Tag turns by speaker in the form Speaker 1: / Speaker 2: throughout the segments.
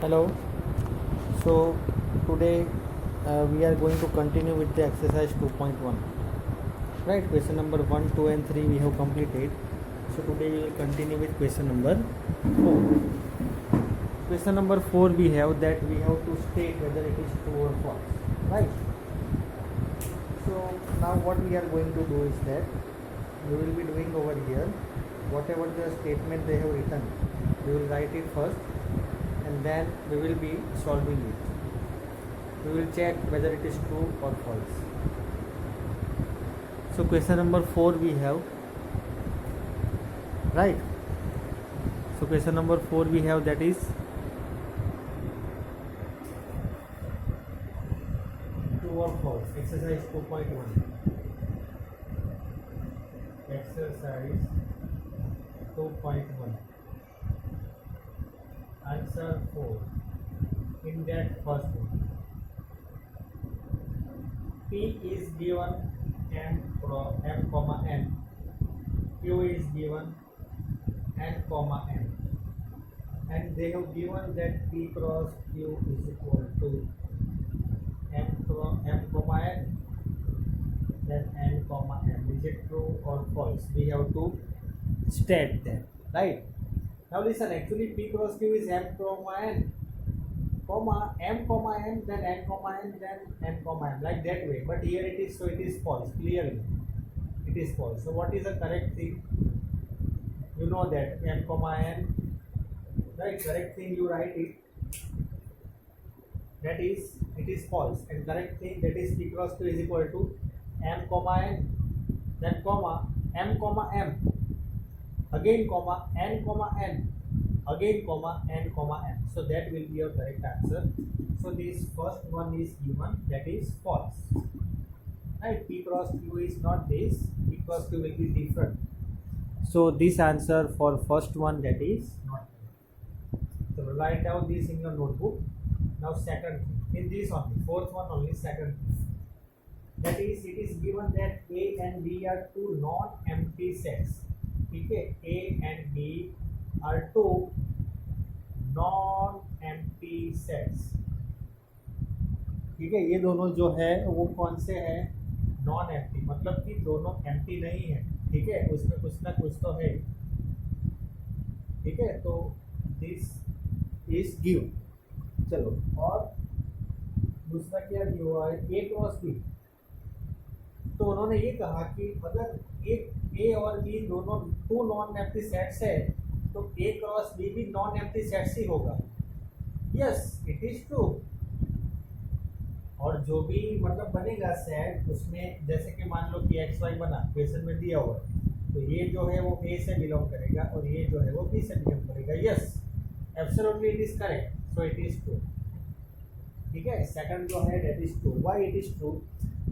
Speaker 1: Hello. So today we are going to continue with the exercise 2.1. Right, question number 1, 2 and 3 we have completed. So today we will continue with question number 4. Question number 4 we have that we have to state whether it is true or false. Right. So now what we are going to do is that we will be doing over here whatever the statement they have written, we will write it first and then we will be solving it. We will check whether it is true or false. So question number 4 we have, right? So question number 4 we have, that is true or false. Exercise 2.1. Exercise 2.1. Answer 4. In that first one, P is given m comma n, Q is given n comma n, and they have given that P cross Q is equal to m comma n, then n comma m. Is it true or false? We have to state that, right? Now listen, actually P cross Q is m comma n, comma m comma n, then n comma n, then n comma m, like that way. But here it is, so it is false. Clearly it is false. So what is the correct thing? You know that m comma n, right? Correct thing you write it, that is it is false, and correct thing, that is P cross Q is equal to m comma n, then comma m comma m, again comma n comma n, again comma n comma m. So that will be your correct answer. So this first one is given, that is false, right? P cross Q is not this, P cross Q will be different. So this answer for first one, that is not. So write down this in your notebook. Now second, in this only, fourth one only, second, that is it is given that A and B are two non-empty sets. Okay, A and B are two non-empty sets. ठीक है, ये दोनों जो है वो कौन से हैं? नॉन एम्प्टी, मतलब कि दोनों एम्प्टी नहीं है. ठीक है, उसमें कुछ ना कुछ तो है. ठीक है, तो दिस इज गिव. चलो, और दूसरा क्या दिया हुआ है? ए क्रॉस बी. तो उन्होंने ये कहा कि अगर एक ए और बी दोनों टू नॉन एम्प्टी सेट्स है तो ए क्रॉस बी भी नॉन एम्प्टी सेट्स ही होगा. Yes, it is true. और जो भी मतलब बनेगा सेट, उसमें जैसे कि मान लो कि एक्स वाई बना, क्वेश्चन में दिया हुआ है, तो ये जो है वो ए से बिलोंग करेगा और ये जो है वो बी से बिलोंग करेगा. Yes, absolutely it is correct. So it is true. ठीक है, सेकंड जो है that is true. Why it is true?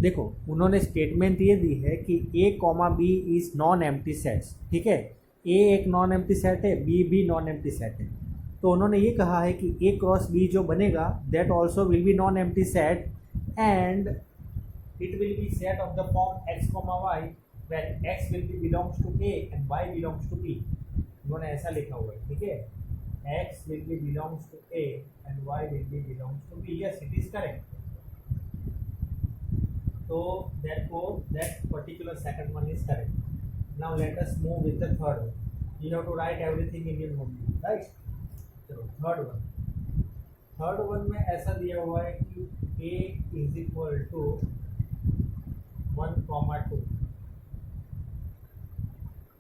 Speaker 1: देखो, उन्होंने स्टेटमेंट ये दी है कि A comma B is non empty sets. ठीक है, ए एक नॉन एम्प्टी सेट है, बी भी नॉन एम्प्टी सेट है. तो उन्होंने ये कहा है कि ए क्रॉस बी जो बनेगा that also will be non empty set and it will be set of the form x comma y when x will be belongs to a and y belongs to b. उन्होंने ऐसा लिखा हुआ है. ठीक है, x will be belongs to a and y will be belongs to b. Yes, it is correct. So therefore that particular second one is correct. Now let us move with the third one. You have to write everything in your notebook, right? So third one में ऐसा दिया हुआ है कि a is equal to 1 comma 2,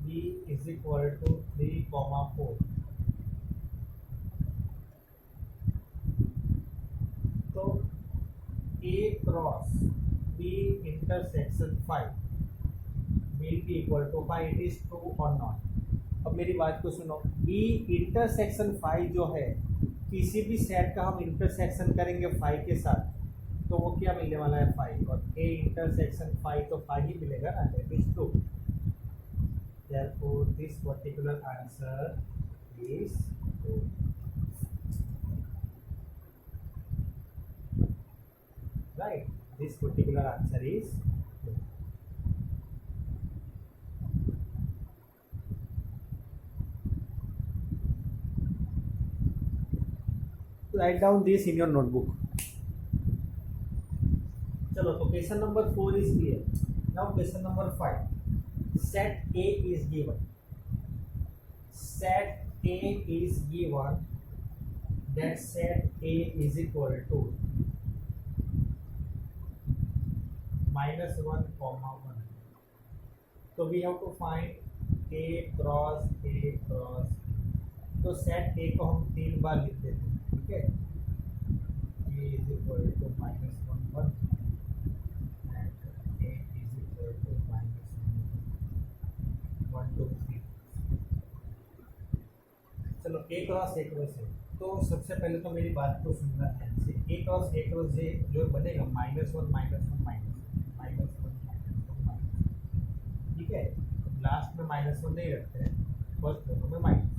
Speaker 1: b is equal to 3 comma 4. तो a cross b intersection 5 will be equal to 5. It is true और not. अब मेरी बात को सुनो, b इंटरसेक्शन 5 जो है, किसी भी सेट का हम इंटरसेक्शन करेंगे 5 के साथ तो वो क्या मिलने वाला है? 5. और a इंटरसेक्शन 5 तो 5 ही मिलेगा ना. That is true. Therefore this particular answer is true. Right, this particular answer is true. Write down this in your notebook. चलो, तो question number 4 is clear. Now question number 5, set A is given, set A is given, that set A is equal to -1, 1. So we have to find A cross A cross. तो set A को हम 3 बार लिख देते हैं, ठीक है। A is equal to -1, 1 and A is equal to -1, 2, 3। चलो, ए cross है। तो सबसे पहले तो मेरी बात को सुनना है, ए क्रॉस जे जो बनेगा -1, -1, ठीक है। लास्ट में -1 नहीं रखते हैं, फर्स्ट दोनों में माइनस।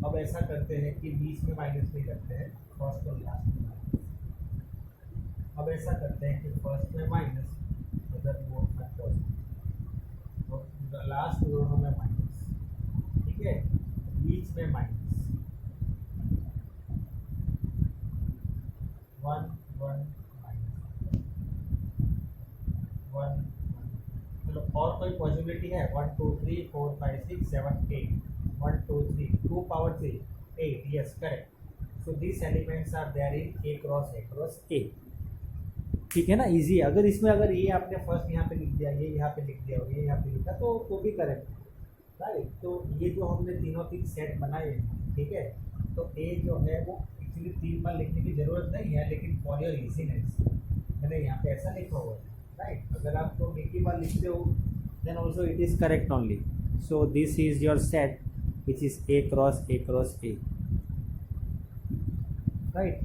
Speaker 1: अब ऐसा करते हैं कि बीच में माइनस नहीं रखते हैं, फर्स्ट और लास्ट में माइनस। अब ऐसा करते हैं कि फर्स्ट में माइनस, अदर बोथ में पॉजिटिव, और लास्ट दोनों में माइनस, ठीक है। बीच में माइनस 1, 1 -1, 1। चलो, और कोई पॉसिबिलिटी है? 1, 2, 3, 4, 5, 6, 7, 8। 1, 2, 3, 2 power 3, 8। Yes, correct. So this elements are there in A cross A. ठीक है ना, इजी है। अगर इसमें अगर ये आपने फर्स्ट यहाँ पे लिख दिया, ये यहाँ पे लिख दिया और ये यहाँ पे लिखा, तो भी करेक्ट है, राइट। तो ये जो हमने तीनों सेट बनाए हैं, ठीक है। तो ए जो है वो एक्चुअली 3 बार लिखने की ज़रूरत नहीं है, लेकिन फॉर योर इजीनेस मैंने यहाँ पे ऐसा लिखा हुआ है, राइट। अगर आप तो एक ही बार लिखते हो then also it is correct only. So this is your set which is A cross A, right.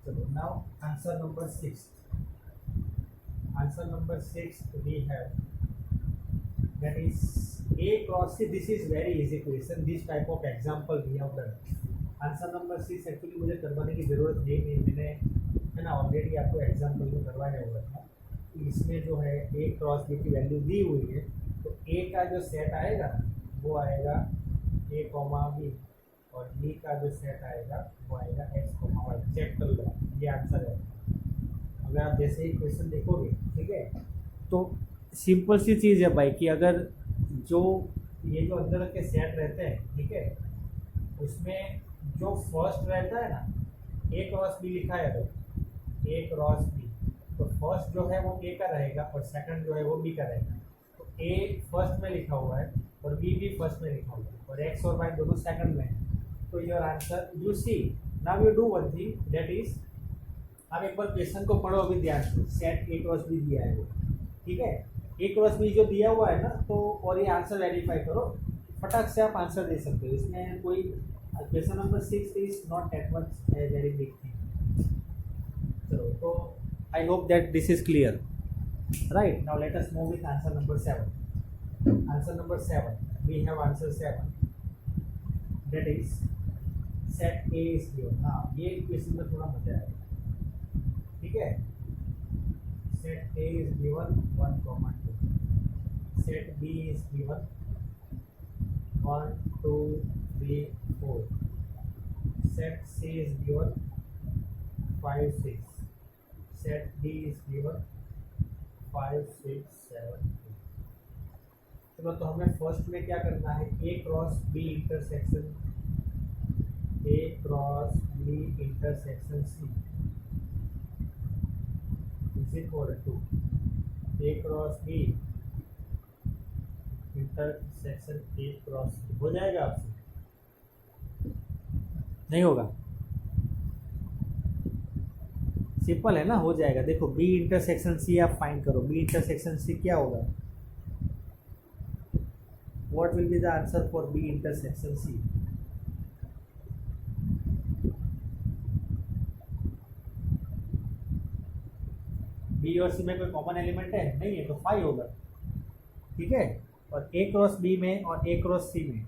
Speaker 1: चलो, now answer number 6। Answer number 6 we have, that is A cross C. This is very easy question. This type of example we have done. Answer number 6 actually मुझे करवाने की ज़रूरत नहीं, मैंने है ना already आपको एग्जाम्पल में करवाया हुआ था। इसमें जो है A क्रॉस B की वैल्यू दी हुई है, तो A का जो सेट आएगा वो आएगा A, B, और B का जो सेट आएगा वो आएगा X, Y। चेक कर लो, ये आंसर है। अगर आप जैसे ही क्वेश्चन देखोगे, ठीक है, तो सिंपल सी चीज़ है भाई कि अगर जो ये जो अंदर के सेट रहते हैं, ठीक है, उसमें जो फर्स्ट रहता है ना, ए क्रॉस बी लिखा है, तो ए क्रॉस बी, तो फर्स्ट जो है वो ए का रहेगा और सेकंड जो है वो बी का रहेगा। तो ए फर्स्ट में लिखा हुआ है और बी भी फर्स्ट में लिखा हुआ है, और एक्स और वाई दोनों सेकंड में है। तो your answer, you see, now you do one thing, that is, आप एक बार क्वेश्चन को पढ़ो अभी ध्यान से। सेट ए क्रॉस बी दिया है वो, ठीक है, ए क्रॉस बी जो दिया हुआ है ना, तो और ये आंसर वेरीफाई करो, फटाक से आप आंसर दे सकते हो। इसमें कोई question number 6 is not that much very big thing. चलो, तो I hope that this is clear, right. Now let us move with answer number 7। Answer number 7, we have answer 7, that is set A is given. हाँ, ये question में थोड़ा मजा आएगा, ठीक है। Set A is given 1, 2, set B is given 1, 2, 3, 4, set C is given 5, 6, set D is given 5, 6, 7, 8। चलो, तो हमें फर्स्ट में क्या करना है, A cross B intersection C is equal to A cross B intersection A cross C। हो जाएगा आपसे? नहीं होगा? सिंपल है ना, हो जाएगा। देखो, B इंटरसेक्शन C आप फाइंड करो, B इंटरसेक्शन C क्या होगा? What will be the answer for B intersection C? B और सी में कोई कॉमन एलिमेंट है? नहीं है, तो 5 होगा, ठीक है। और ए क्रॉस बी में और ए क्रॉस सी में,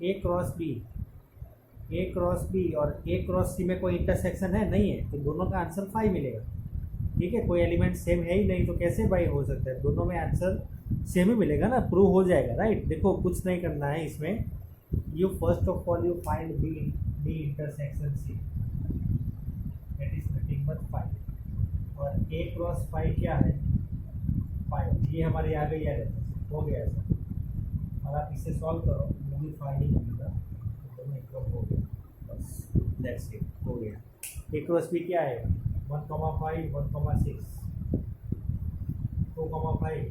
Speaker 1: ए क्रॉस बी और ए क्रॉस सी में कोई इंटरसेक्शन है? नहीं है, तो दोनों का आंसर 5 मिलेगा, ठीक है। कोई एलिमेंट सेम है ही नहीं, तो कैसे भाई हो सकता है? दोनों में आंसर सेम ही मिलेगा ना, प्रूव हो जाएगा, राइट। देखो, कुछ नहीं करना है इसमें, you first of all you find B intersection C, that is nothing but 5 और A क्रॉस 5 क्या है 5, ये हमारे आ गई है, हो गया सर। और आप इसे सॉल्व करो, वो भी 5 ही मिलेगा, दोनों इक्वल हो गया, बस दैट्स इट, हो गया। A क्रॉस B क्या है 1,5 1,6 2,5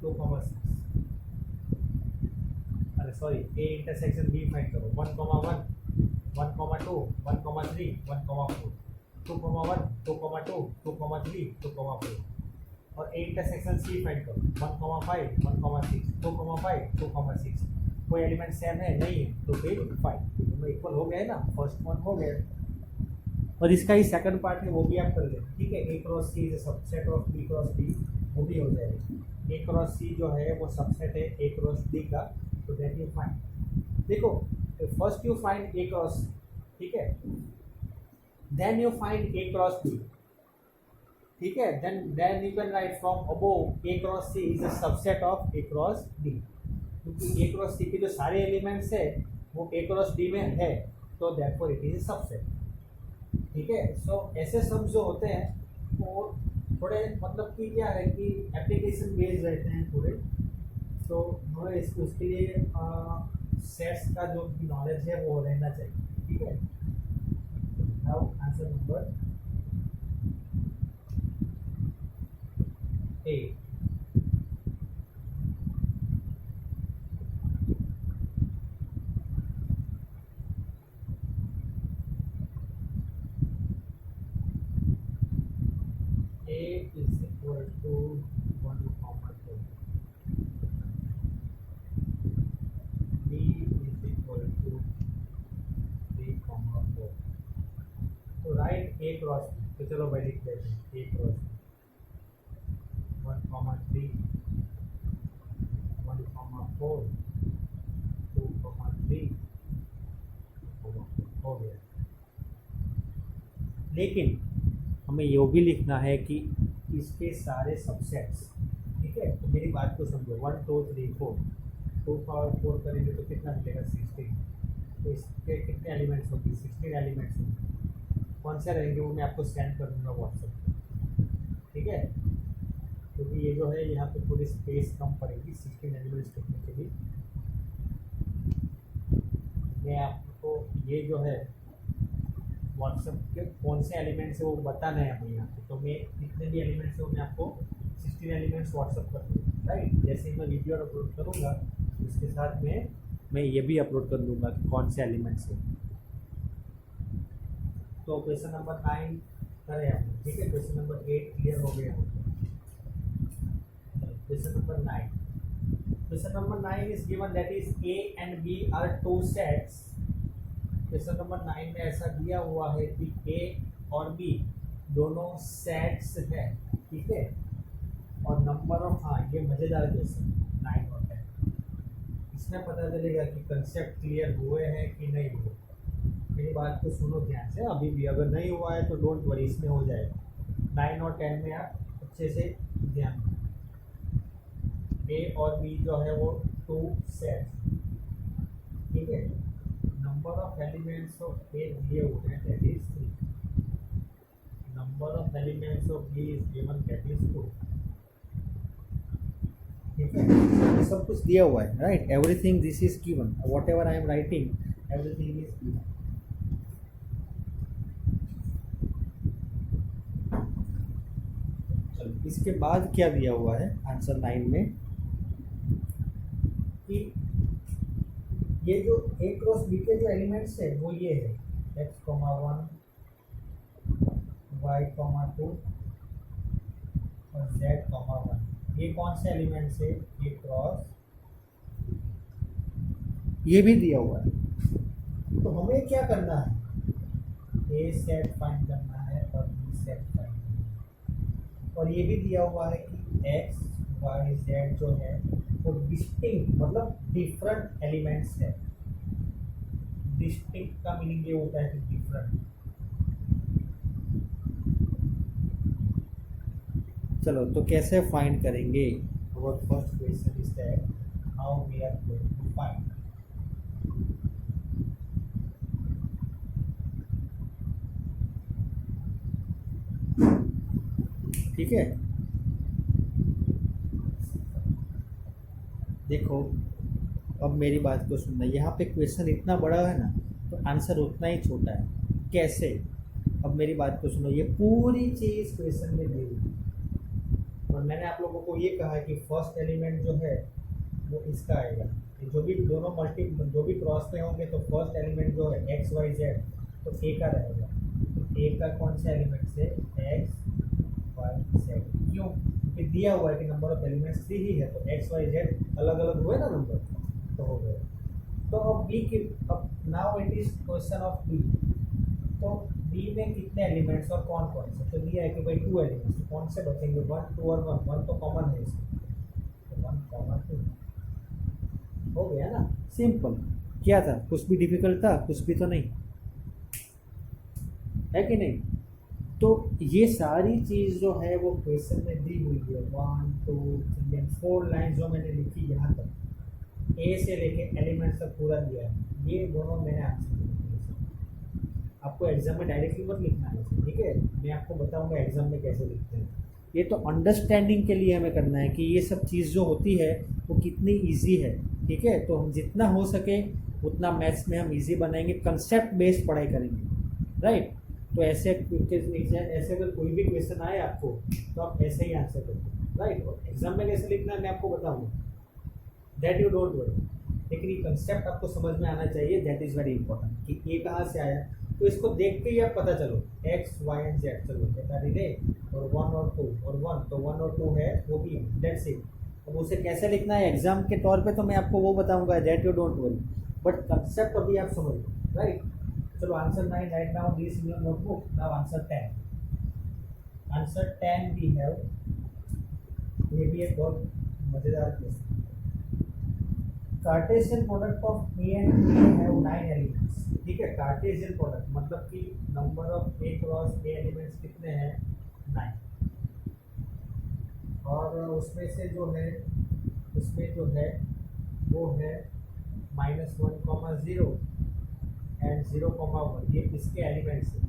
Speaker 1: 2,6, अरे sorry A intersection B find करो 1,1 1,2 1,3 1,4 2,1 2,2 2,3 2,4 और A इंटरसेक्शन C फाइंड करो 1,5 1,6 2,5 2,6, कोई एलिमेंट सेम है नहीं है तो फिर 5, दोनों इक्वल हो गए ना, फर्स्ट वन हो गया। और इसका ही सेकंड पार्ट है वो भी आप कर लेना, ठीक है। A cross C is subset of B cross D, वो भी हो जाएगा। A क्रॉस C जो है वो सबसेट है A क्रॉस D का, तो दैट यू फाइंड। देखो first you find A cross, ठीक है, then you find A cross B, ठीक है, then you can write from above A cross C is a subset of A cross D, क्योंकि A cross C के जो सारे elements है वो A क्रॉस D में है, तो दैटफॉर इट इज अ सबसेट, ठीक है। सो ऐसे सब जो होते हैं वो थोड़े मतलब कि क्या है कि एप्लीकेशन बेस्ड रहते हैं थोड़े, तो थोड़े उसके लिए सेट्स का जो नॉलेज है वो रहना चाहिए, ठीक है। Now answer number 8, A is equal to 1,2, B is equal to 3,4, तो राइट A क्रॉस B, तो चलो भाई लिख देते हैं A क्रॉस 1,3 1,4 2,3 हो गया। लेकिन हमें ये भी लिखना है कि इसके सारे सबसेट्स, ठीक है, तो मेरी बात को समझो 1 2 3 4 2 पावर 4 करेंगे तो कितना मिलेगा 16, तो इसके कितने एलिमेंट्स होंगे 16 एलिमेंट्स होंगे, कौन से रहेंगे वो मैं आपको सेंड कर दूँगा व्हाट्सएप पर, ठीक है, क्योंकि ये जो है यहाँ पे थोड़ी स्पेस कम पड़ेगी 16 एलिमेंट्स लिखने के लिए। मैं आपको ये जो है व्हाट्सएप के कौन से एलिमेंट्स है वो बताना है हमें यहाँ पे, तो मैं जितने भी एलिमेंट्स है वो मैं आपको 16 एलिमेंट्स व्हाट्सएप कर दूँगा, राइट। जैसे ही मैं वीडियो अपलोड करूँगा उसके साथ में मैं ये भी अपलोड कर दूँगा कि कौन से एलिमेंट्स हैं। तो क्वेश्चन नंबर 9 करें हम, ठीक है, क्वेश्चन नंबर 8 क्लियर हो गया। Question number 9, question number 9 is given that is A and B are two sets। Question number 9 में ऐसा दिया हुआ है कि A और B दोनों सेट्स हैं, ठीक है, और नंबर ऑफ, हाँ ये मज़ेदार क्वेश्चन 9 और 10, इसमें पता चलेगा कि कंसेप्ट क्लियर हुए हैं कि नहीं हुए। मेरी बात को सुनो ध्यान से, अभी भी अगर नहीं हुआ है तो डोंट वरी, इसमें हो जाएगा। 9 और 10 में आप अच्छे से ध्यान दें। A और B जो है वो 2 सेट्स, ठीक है, number of elements of A दिए हुए हैं that is 3, number of elements of B is given that is 2, ठीक है, सब कुछ दिया हुआ है, right, everything this is given, whatever I am writing everything is given. चलो इसके बाद क्या दिया हुआ है आंसर 9 में कि ये जो A क्रॉस B के जो एलिमेंट्स है वो ये है x, 1 y, 2 और z, 1। ये कौन से एलिमेंट्स है A क्रॉस, ये भी दिया हुआ है। तो हमें क्या करना है, A सेट फाइंड करना है और B सेट फाइंड करना है, और ये भी दिया हुआ है कि x, y, z जो है वो डिस्टिंक्ट मतलब डिफरेंट एलिमेंट्स है। डिस्टिंक्ट का मीनिंग ये होता है कि डिफरेंट। चलो तो कैसे फाइंड करेंगे, our first question is that how we are going to find। ठीक है, देखो अब मेरी बात को सुनना, यहाँ पे क्वेश्चन इतना बड़ा है ना तो आंसर उतना ही छोटा है। कैसे? अब मेरी बात को सुनो, ये पूरी चीज़ क्वेश्चन में दी हुई है और मैंने आप लोगों को ये कहा कि फर्स्ट एलिमेंट जो है वो इसका आएगा। जो भी दोनों जो भी क्रॉस में होंगे तो फर्स्ट एलिमेंट जो है एक्स वाई जेड तो ए का रहेगा। तो ए का कौन सा एलिमेंट से? X Y Z. क्यों? क्योंकि दिया हुआ है कि नंबर ऑफ एलिमेंट्स 3 ही है, तो एक्स वाई जेड अलग अलग हुए ना नंबर, तो हो गए। तो अब बी की, अब now it is question of B. तो बी में कितने एलिमेंट्स और कौन कौन से? तो दिया है कि भाई 2 एलिमेंट्स, तो कौन से बचेंगे? 1 2 और 1 तो कॉमन है इसमें, तो 1 कॉमन 2 हो गया ना। सिंपल। क्या था? कुछ भी डिफिकल्ट था? कुछ भी तो नहीं है कि नहीं? तो ये सारी चीज़ जो है वो क्वेश्चन में दी हुई है। 1 2 3 एंड 4 लाइन जो मैंने लिखी यहाँ तक, ए से लेके एलिमेंट्स तक पूरा दिया है। ये दोनों मैंने आंसर लिखे। आपको एग्जाम में डायरेक्टली मत लिखना है, ठीक है? मैं आपको बताऊंगा एग्जाम में कैसे लिखते हैं। ये तो अंडरस्टैंडिंग के लिए हमें करना है कि ये सब चीज़ जो होती है वो कितनी ईजी है, ठीक है? तो हम जितना हो सके उतना मैथ्स में हम ईजी बनाएंगे, कंसेप्ट बेस्ड पढ़ाई करेंगे, राइट? तो ऐसे अगर कोई भी क्वेश्चन आए आपको तो आप ऐसे ही आंसर करें, राइट? और एग्जाम में कैसे लिखना है मैं आपको बताऊंगा, दैट यू डोंट वरी। लेकिन ये कंसेप्ट आपको समझ में आना चाहिए, दैट इज़ वेरी इंपॉर्टेंट कि ये कहाँ से आया। तो इसको देख के ही आप पता चलो एक्स वाई एंड जेड, चलो बता दीजिए, और 1 और 2 और 1, तो 1 और 2 है वो भी, दैट्स इट। अब उसे कैसे लिखना है एग्जाम के तौर पे तो मैं आपको वो बताऊंगा, that you don't worry, but concept अभी आप समझ लो, राइट? चलो answer 9 right now this in your notebook. Now answer 10। Answer 10 we have, ये भी एक बहुत मजेदार question. Cartesian product of A and B have 9 elements, ठीक है? कार्टेशियन प्रोडक्ट मतलब कि number of A cross A elements कितने हैं? 9। और उसमें से जो है वो है -1, 0 एंड 0, 1, ये इसके एलिमेंट्स हैं।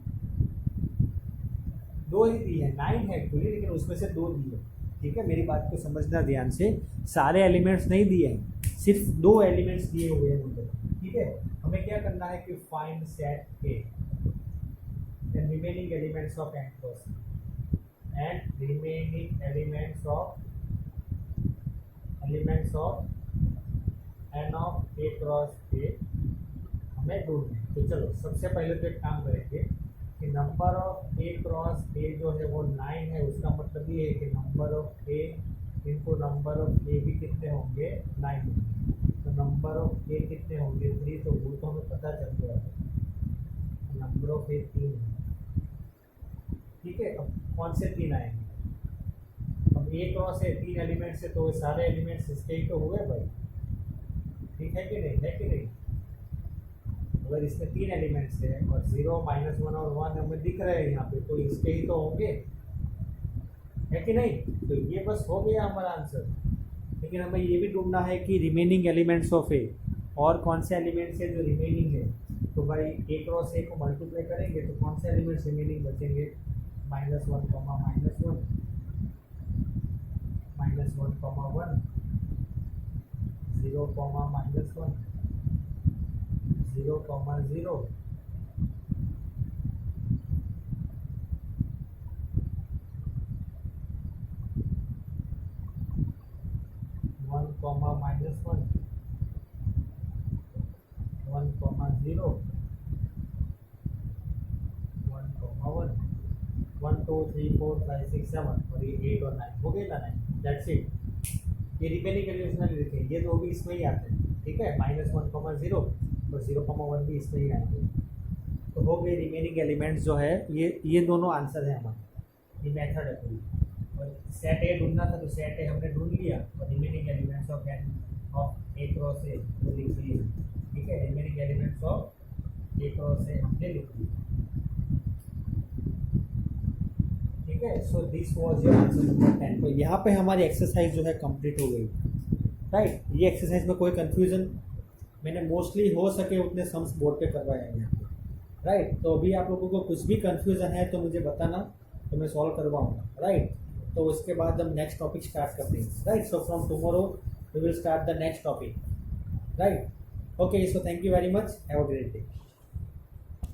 Speaker 1: 2 ही दिए हैं, 9 है एक्चुअली, लेकिन उसमें से 2 दिए, ठीक है? मेरी बात को समझना ध्यान से, सारे एलिमेंट्स नहीं दिए हैं, सिर्फ 2 एलिमेंट्स दिए हुए हैं मुझे, ठीक है? हमें क्या करना है कि find set A and remaining elements of N cross and remaining elements of N of A cross A हमें ढूंढना है। तो चलो सबसे पहले तो एक काम करेंगे कि नंबर ऑफ ए क्रॉस ए जो है वो 9 है। उसका मतलब ये है कि नंबर ऑफ ए इनको नंबर ऑफ ए भी कितने होंगे? 9 होंगे। तो नंबर ऑफ ए कितने होंगे? 3, तो वो तो हमें पता चल गया है, नंबर ऑफ ए 3 है, ठीक है? अब कौन से 3 आएंगे? अब ए क्रॉस है, 3 एलिमेंट्स है, तो सारे एलिमेंट्स इसके ही तो हुए भाई, ठीक है कि नहीं? है कि नहीं? अगर इसमें 3 एलिमेंट्स है और 0 -1 और 1 हमें दिख रहे हैं यहाँ पे, तो इसके ही तो होंगे, है कि नहीं? तो ये बस हो गया हमारा आंसर। लेकिन हमें ये भी ढूंढना है कि रिमेनिंग एलिमेंट्स ऑफ ए, और कौन से एलिमेंट्स है जो रिमेनिंग है। तो भाई ए क्रॉस ए को मल्टीप्लाई करेंगे तो कौन से एलिमेंट्स रिमेनिंग बचेंगे? -1, -1, -1, -1, 0, -1, 0, 0, 1, -1, 1, 0, 1, 1, 2, 3, 4, 5, 6, 7 और ये 8 और 9 हो गए ना? 9, दैट्स इट। ये रिमेनिंग एलिमेंट्स लिखें, ये 2 भी इसमें ही आते हैं, ठीक है? -1, 0 और 0, 1 भी इसमें ही आएंगे। तो हो गए रिमेनिंग एलिमेंट्स जो है, ये दोनों आंसर है हमारे। ये मेथड है पूरी। और सेट ए ढूंढना था तो सेट ए हमने ढूंढ लिया, और remaining elements of A cross ए वो लिख लिए, ठीक है? Remaining elements of A cross ए हमने लिख लिए, ठीक है? So this was your answer number 10। तो यहाँ पे हमारी एक्सरसाइज जो है कंप्लीट हो गई, राइट? ये एक्सरसाइज में कोई कंफ्यूजन, मैंने मोस्टली हो सके उतने सम्स बोर्ड पे करवाए हैं यहाँ पे, राइट? तो अभी आप लोगों को कुछ भी कंफ्यूजन है तो मुझे बताना, तो मैं सॉल्व करवाऊँगा, राइट? तो उसके बाद हम नेक्स्ट टॉपिक स्टार्ट कर देंगे, right. So from tomorrow we will start the next topic, right. Okay, so thank you very much, have a great day.